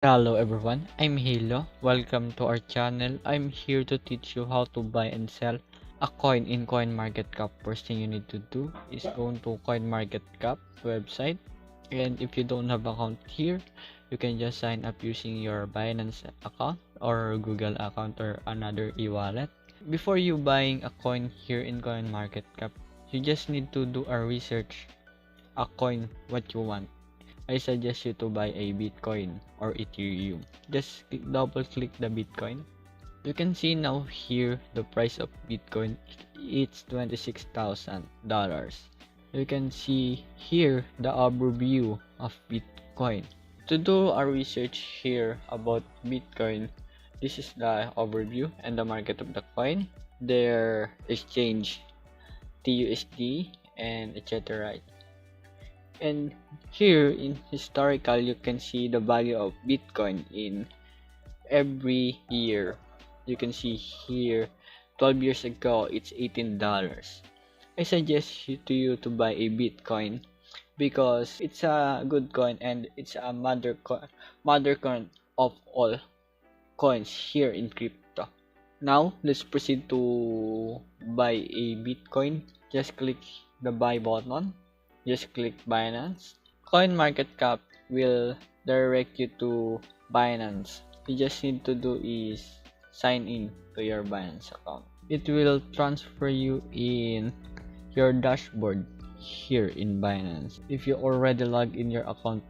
Hello everyone, I'm Hilo. Welcome to our channel. I'm here to teach you how to buy and sell a coin in CoinMarketCap. First thing you need to do is go to CoinMarketCap website, and if you don't have account here, you can just sign up using your Binance account or Google account or another e-wallet. Before you buying a coin here in CoinMarketCap, you just need to do a research a coin what you want. I suggest you to buy a Bitcoin or Ethereum. Just double click the Bitcoin. You can see now here the price of Bitcoin. It's $26,000. You can see here the overview of Bitcoin. To do a research here about Bitcoin, this is the overview and the market of the coin, their exchange, TUSD, and etc. And here in historical, you can see the value of Bitcoin in every year. You can see here 12 years ago it's $18. I suggest to you to buy a Bitcoin because it's a good coin and it's a mother coin of all coins here in crypto. Now let's proceed to buy a Bitcoin. Just click the buy button. Just click Binance. CoinMarketCap will direct you to Binance. You just need to do is sign in to your Binance account. It will transfer you in your dashboard here in Binance. If you already log in your account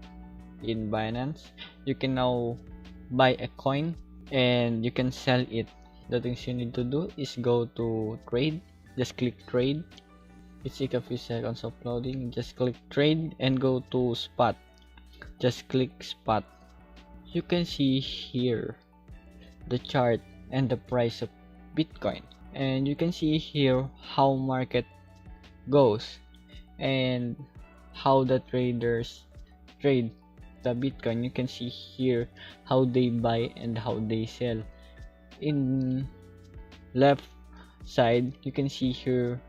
in Binance, you can now buy a coin and you can sell it. The things you need to do is go to trade. Just click trade. It takes a few seconds of loading. Just click trade and go to spot. Just click spot. You can see here the chart and the price of Bitcoin, and you can see here how market goes and how the traders trade the Bitcoin. You can see here how they buy and how they sell. In left side, you can see here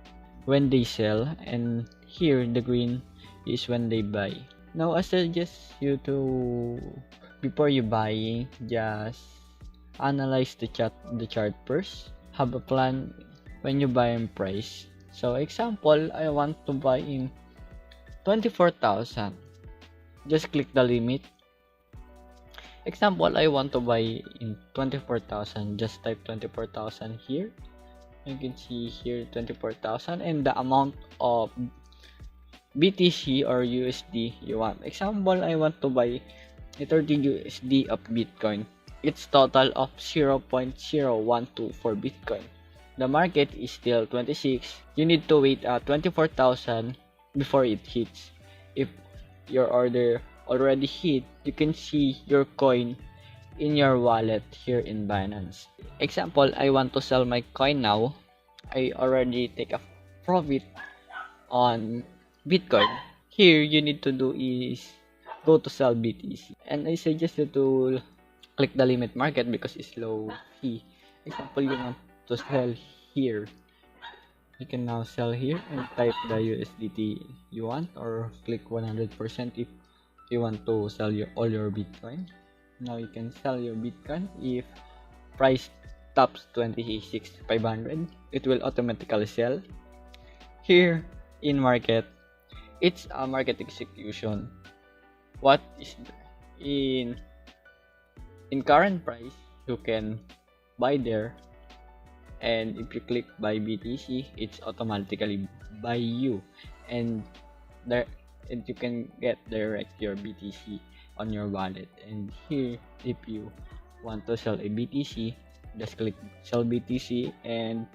when they sell, and here the green is when they buy. Now I suggest you to, before you buying, just analyze the chart first. Have a plan when you buy in price. So example, I want to buy in 24,000. Just click the limit. Example, I want to buy in 24,000. Just type 24,000 here. You can see here 24,000 and the amount of BTC or USD you want. Example, I want to buy a 30 USD of Bitcoin. It's total of 0.012 for Bitcoin. The market is still 26. You need to wait at 24,000 before it hits. If your order already hit, you can see your coin in your wallet here in Binance. Example, I want to sell my coin now. I already take a profit on Bitcoin. Here you need to do is go to sell BTC, and I suggest you to click the limit market because it's low fee. Example, you want to sell here, you can now sell here and type the USDT you want, or click 100% if you want to sell all your Bitcoin. Now you can sell your Bitcoin. If price tops 26,500, it will automatically sell. Here in market, it's a market execution. What is in current price, you can buy there, and if you click buy BTC, it's automatically buy you, and there, and you can get direct your BTC on your wallet. And here, if you want to sell a BTC, just click sell BTC and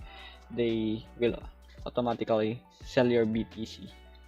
they will automatically sell your BTC.